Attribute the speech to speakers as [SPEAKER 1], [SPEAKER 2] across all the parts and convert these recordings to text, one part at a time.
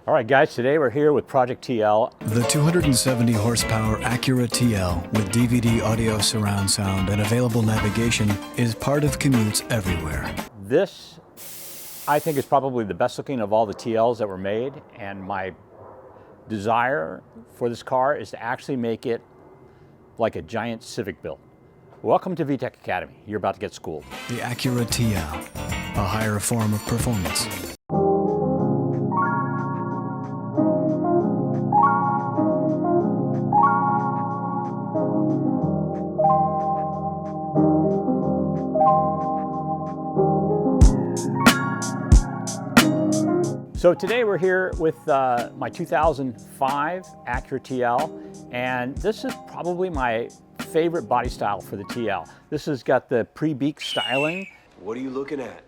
[SPEAKER 1] All right, guys, today we're here with Project TL.
[SPEAKER 2] The 270 horsepower Acura TL with DVD audio surround sound and available navigation is part of commutes everywhere.
[SPEAKER 1] This, I think, is probably the best looking of all the TLs that were made, and my desire for this car is to actually make it like a giant Civic build. Welcome to VTEC Academy. You're about to get schooled.
[SPEAKER 2] The Acura TL, a higher form of performance.
[SPEAKER 1] So today we're here with my 2005 Acura TL, and this is probably my favorite body style for the TL. This has got the pre-beak styling.
[SPEAKER 3] What are you looking at?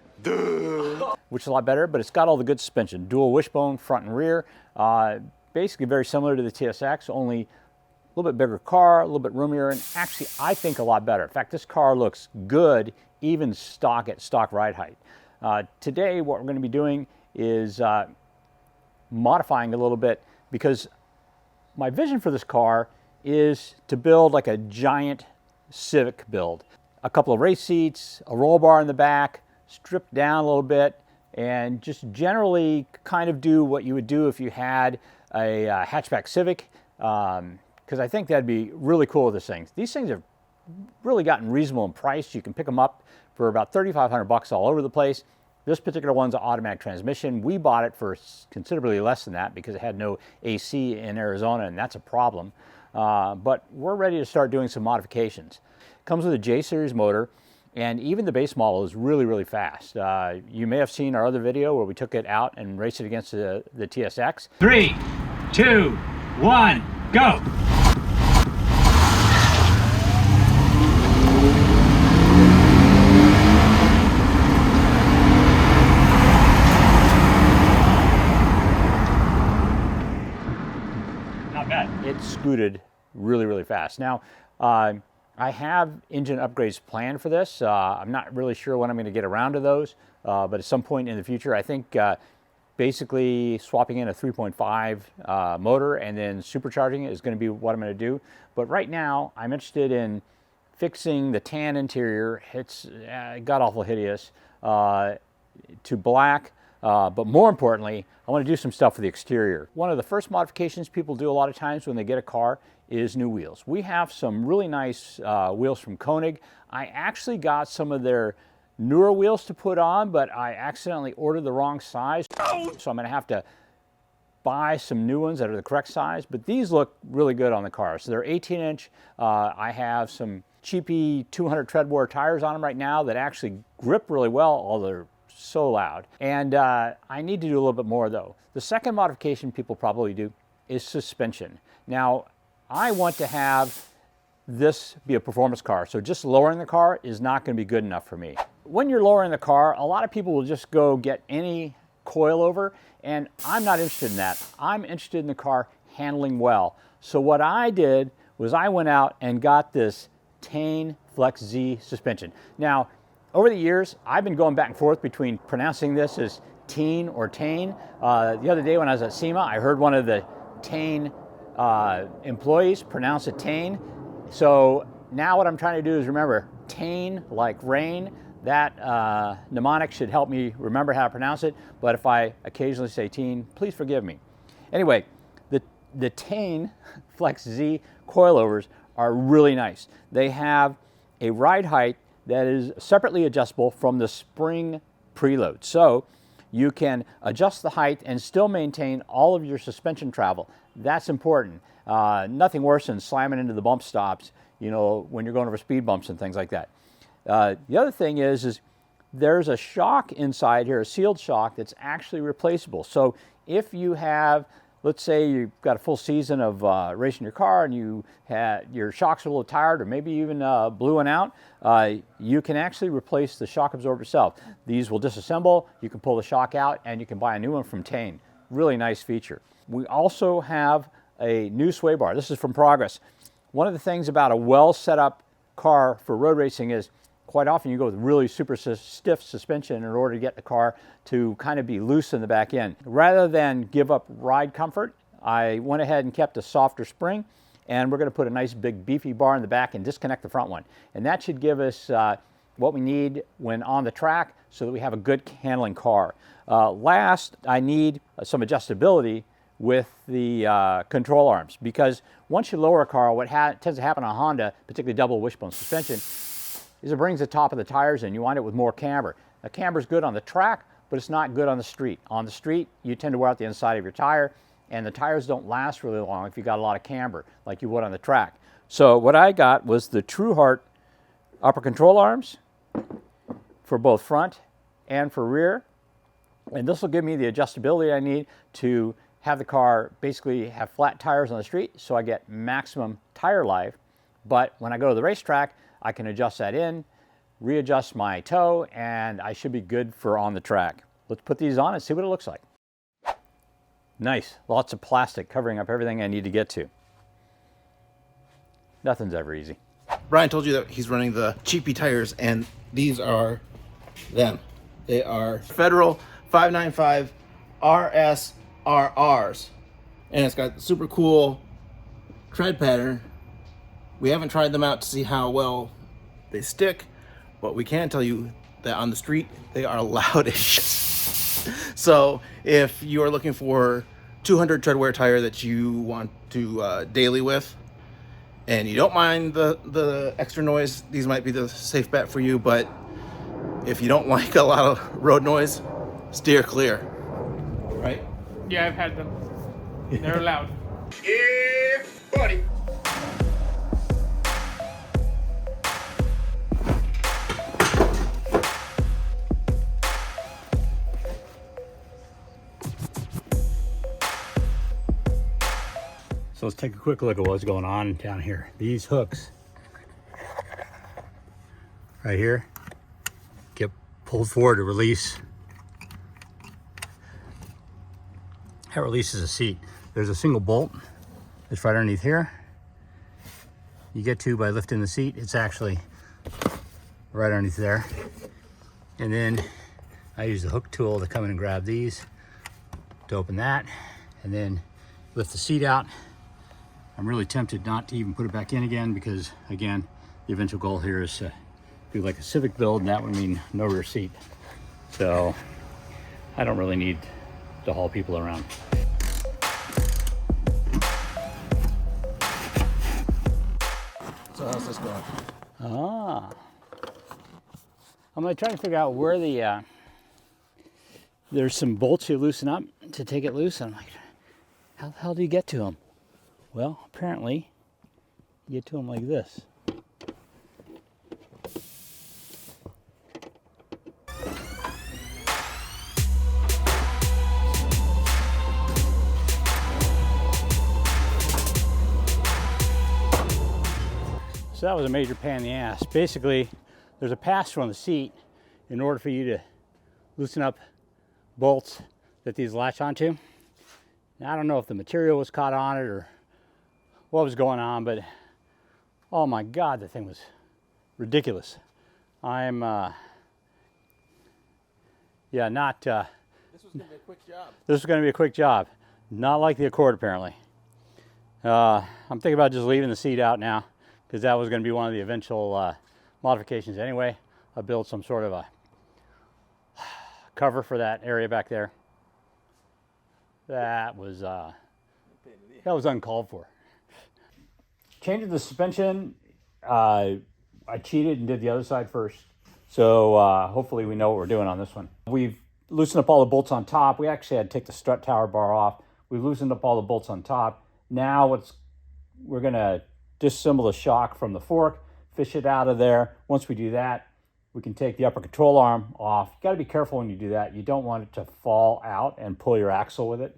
[SPEAKER 1] Which is a lot better, but it's got all the good suspension. Dual wishbone, front and rear. Basically very similar to the TSX, only a little bit bigger car, a little bit roomier, and actually I think a lot better. In fact, this car looks good, even stock at stock ride height. Today what we're going to be doing is modifying a little bit, because my vision for this car is to build like a giant Civic build. A couple of race seats, a roll bar in the back, stripped down a little bit, and just generally kind of do what you would do if you had a hatchback Civic, because I think that'd be really cool with this thing. These things have really gotten reasonable in price. You can pick them up for about $3,500 all over the place. This particular one's an automatic transmission. We bought it for considerably less than that because it had no AC in Arizona, and that's a problem. But we're ready to start doing some modifications. Comes with a J-Series motor, and even the base model is really, really fast. You may have seen our other video where we took it out and raced it against the TSX.
[SPEAKER 4] 3, 2, 1, go!
[SPEAKER 1] It scooted really, really fast. Now, I have engine upgrades planned for this. I'm not really sure when I'm going to get around to those, but at some point in the future, I think basically swapping in a 3.5 motor and then supercharging it is going to be what I'm going to do. But right now, I'm interested in fixing the tan interior. It's god-awful hideous, to black. But more importantly, I want to do some stuff for the exterior. One of the first modifications people do a lot of times when they get a car is new wheels. We have some really nice wheels from Konig. I actually got some of their newer wheels to put on, but I accidentally ordered the wrong size. So I'm going to have to buy some new ones that are the correct size, but these look really good on the car. So they're 18-inch. I have some cheapy 200 treadwear tires on them right now that actually grip really well, although they're so loud. And I need to do a little bit more though. The second modification people probably do is suspension. Now, I want to have this be a performance car, so just lowering the car is not going to be good enough for me. When you're lowering the car, a lot of people will just go get any coilover, and I'm not interested in that. I'm interested in the car handling well. So what I did was I went out and got this Tein Flex Z suspension. Now, over the years, I've been going back and forth between pronouncing this as Tein or Tein. The other day when I was at SEMA, I heard one of the Tein employees pronounce it Tein. So now what I'm trying to do is remember Tein, like rain. That mnemonic should help me remember how to pronounce it. But if I occasionally say Tein, please forgive me. Anyway, the Tein Flex Z coilovers are really nice. They have a ride height that is separately adjustable from the spring preload. So you can adjust the height and still maintain all of your suspension travel. That's important. Nothing worse than slamming into the bump stops, you know, when you're going over speed bumps and things like that. The other thing is there's a shock inside here, a sealed shock that's actually replaceable. So if you have, let's say you've got a full season of racing your car and your shocks are a little tired or maybe even blew one out, you can actually replace the shock absorber yourself. These will disassemble, you can pull the shock out, and you can buy a new one from Tein. Really nice feature. We also have a new sway bar. This is from Progress. One of the things about a well set up car for road racing is quite often you go with really super stiff suspension in order to get the car to kind of be loose in the back end. Rather than give up ride comfort, I went ahead and kept a softer spring, and we're going to put a nice big beefy bar in the back and disconnect the front one. And that should give us what we need when on the track so that we have a good handling car. Last, I need some adjustability with the control arms, because once you lower a car, what tends to happen on Honda, particularly double wishbone suspension, is it brings the top of the tires in. You wind up with more camber. Now, camber is good on the track, but it's not good on the street. On the street, you tend to wear out the inside of your tire, and the tires don't last really long if you got a lot of camber like you would on the track. So what I got was the Tru Hart upper control arms for both front and for rear. And this will give me the adjustability I need to have the car basically have flat tires on the street so I get maximum tire life. But when I go to the racetrack, I can adjust that in, readjust my toe, and I should be good for on the track. Let's put these on and see what it looks like. Nice, lots of plastic covering up everything I need to get to. Nothing's ever easy.
[SPEAKER 3] Brian told you that he's running the cheapy tires, and these are them. They are Federal 595 RSRRs, and it's got super cool tread pattern. We haven't tried them out to see how well they stick, but we can tell you that on the street they are loudish. So if you are looking for 200 tread wear tire that you want to daily with, and you don't mind the extra noise, these might be the safe bet for you. But if you don't like a lot of road noise, steer clear. Right?
[SPEAKER 5] Yeah, I've had them. They're loud.
[SPEAKER 3] Yeah, buddy.
[SPEAKER 1] So let's take a quick look at what's going on down here. These hooks right here get pulled forward to release. That releases a seat. There's a single bolt that's right underneath here. You get to by lifting the seat. It's actually right underneath there. And then I use the hook tool to come in and grab these to open that, and then lift the seat out. I'm really tempted not to even put it back in again, because again, the eventual goal here is to do like a Civic build, and that would mean no rear seat. So I don't really need to haul people around.
[SPEAKER 3] So how's this going?
[SPEAKER 1] I'm gonna try to figure out where the there's some bolts you loosen up to take it loose. I'm like, how the hell do you get to them? Well, apparently you get to them like this. So that was a major pain in the ass. Basically, there's a pass-through on the seat in order for you to loosen up bolts that these latch onto. Now, I don't know if the material was caught on it or what was going on, but oh my God, the thing was ridiculous. I'm, yeah, not.
[SPEAKER 3] This was gonna be a quick job.
[SPEAKER 1] This was gonna be a quick job. Not like the Accord, apparently. I'm thinking about just leaving the seat out now, because that was gonna be one of the eventual modifications anyway. I built some sort of a cover for that area back there. That was uncalled for. Changing the suspension, I cheated and did the other side first. So hopefully we know what we're doing on this one. We've loosened up all the bolts on top. We actually had to take the strut tower bar off. We've loosened up all the bolts on top. Now we're gonna disassemble the shock from the fork, fish it out of there. Once we do that, we can take the upper control arm off. You gotta be careful when you do that. You don't want it to fall out and pull your axle with it.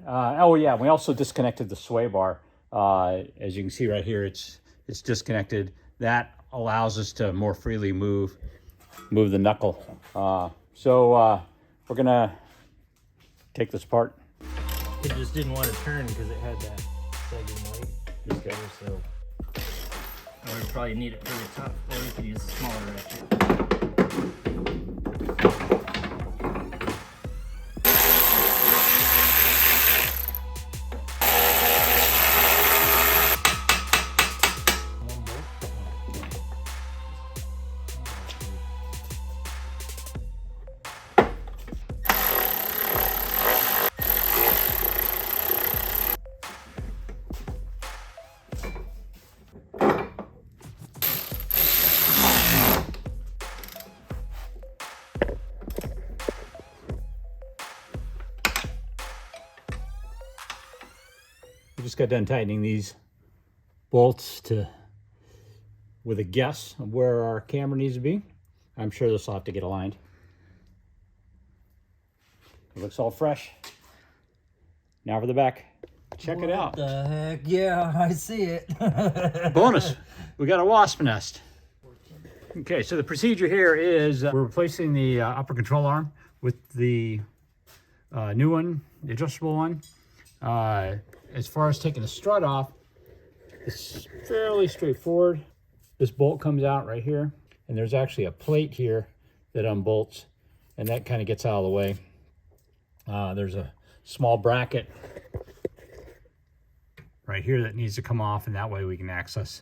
[SPEAKER 1] Oh yeah, we also disconnected the sway bar. As you can see right here, it's disconnected. That allows us to more freely move the knuckle. So we're gonna take this apart.
[SPEAKER 5] It just didn't want to turn because it had that sagging weight.
[SPEAKER 1] Okay.
[SPEAKER 5] So
[SPEAKER 6] Or you probably need it for the top, or you could use a smaller ratchet.
[SPEAKER 1] We just got done tightening these bolts with a guess of where our camera needs to be. I'm sure this will have to get aligned. It looks all fresh. Now for the back. Check it out.
[SPEAKER 6] What the heck? Yeah, I see it.
[SPEAKER 1] Bonus, we got a wasp nest. Okay, so the procedure here is we're replacing the upper control arm with the new one, the adjustable one. As far as taking the strut off, it's fairly straightforward. This bolt comes out right here, and there's actually a plate here that unbolts, and that kind of gets out of the way. There's a small bracket right here that needs to come off, and that way we can access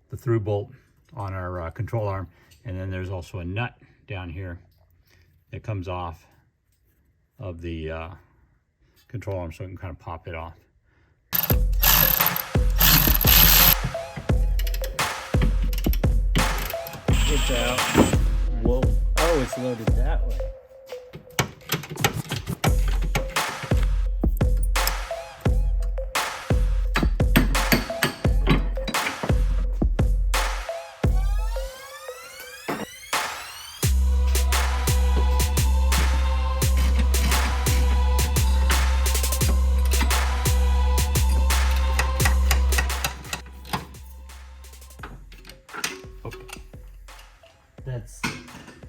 [SPEAKER 1] the through bolt on our control arm. And then there's also a nut down here that comes off of the control arm, so we can kind of pop it off.
[SPEAKER 6] It's out. Whoa. Oh, it's loaded that way. That's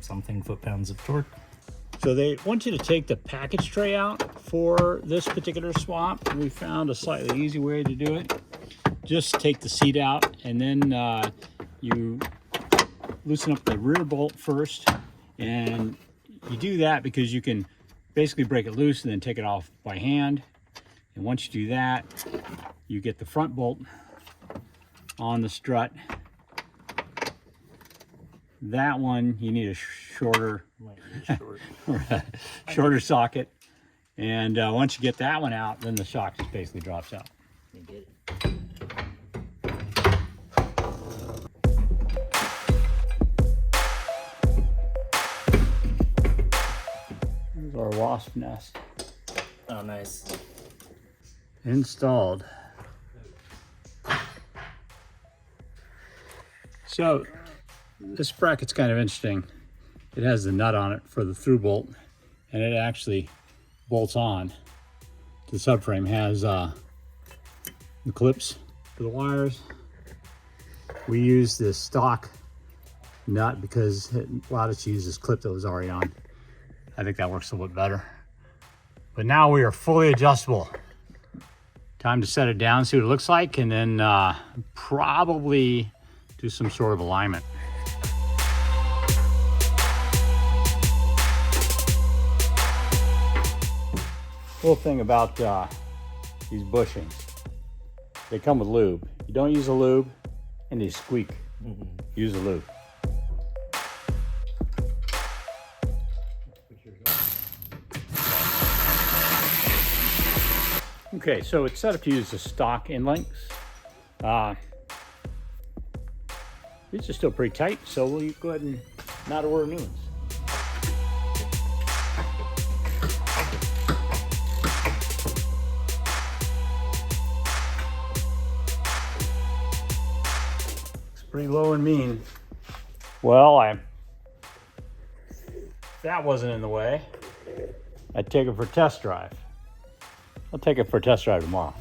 [SPEAKER 6] something foot-pounds of torque.
[SPEAKER 1] So they want you to take the package tray out for this particular swap. We found a slightly easy way to do it. Just take the seat out, and then you loosen up the rear bolt first. And you do that because you can basically break it loose and then take it off by hand. And once you do that, you get the front bolt on the strut. That one, you need a shorter shorter socket. And once you get that one out, then the shock just basically drops out.
[SPEAKER 6] You get it.
[SPEAKER 1] Here's our wasp nest.
[SPEAKER 6] Oh, nice.
[SPEAKER 1] Installed. So this bracket's kind of interesting. It has the nut on it for the through bolt, and it actually bolts on to the subframe. Has the clips for the wires. We use this stock nut because it allowed us to use this clip that was already on. I think that works a little bit better. But now we are fully adjustable. Time to set it down, see what it looks like, and then probably do some sort of alignment. Cool thing about these bushings, they come with lube. You don't use a lube and they squeak. Use a lube. Okay, so it's set up to use the stock end links. These are still pretty tight, so we'll go ahead and not order new ones. Pretty low and mean. Well, if that wasn't in the way, I'd take it for a test drive. I'll take it for a test drive tomorrow.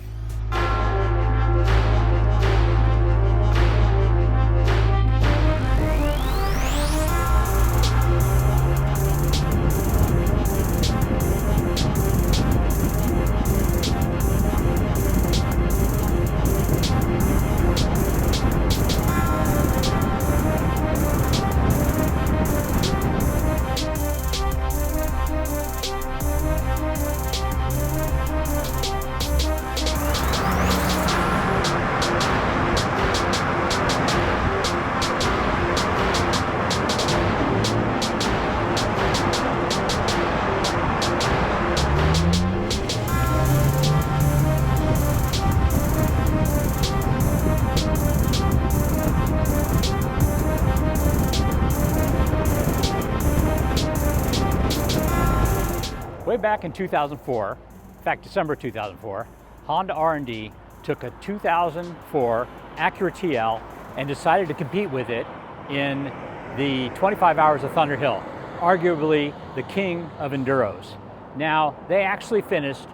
[SPEAKER 1] back in 2004, in fact, December 2004, Honda R&D took a 2004 Acura TL and decided to compete with it in the 25 Hours of Thunder Hill, arguably the king of enduros. Now, they actually finished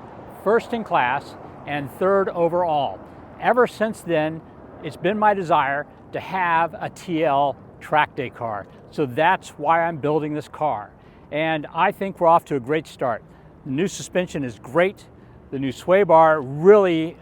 [SPEAKER 1] first in class and third overall. Ever since then, it's been my desire to have a TL track day car. So that's why I'm building this car. And I think we're off to a great start. The new suspension is great. The new sway bar really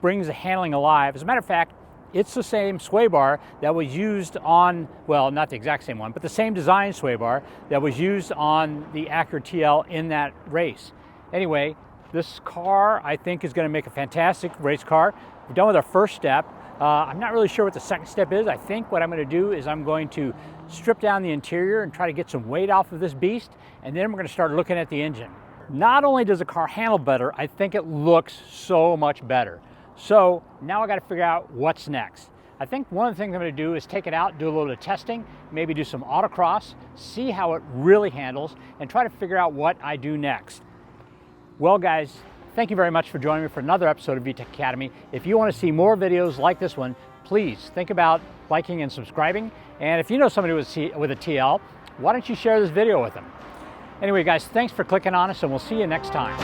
[SPEAKER 1] brings the handling alive. As a matter of fact, it's the same sway bar that was used on, well, not the exact same one, but the same design sway bar that was used on the Acura TL in that race. Anyway, this car I think is going to make a fantastic race car. We're done with our first step. I'm not really sure what the second step is. I think what I'm going to do is I'm going to strip down the interior and try to get some weight off of this beast, and then we're going to start looking at the engine. Not only does the car handle better, I think it looks so much better. So now I got to figure out what's next. I think one of the things I'm going to do is take it out, do a little bit of testing, maybe do some autocross, see how it really handles, and try to figure out what I do next. Well, guys, thank you very much for joining me for another episode of VTEC Academy. If you want to see more videos like this one, please think about liking and subscribing. And if you know somebody with a TL, why don't you share this video with them? Anyway, guys, thanks for clicking on us, and we'll see you next time.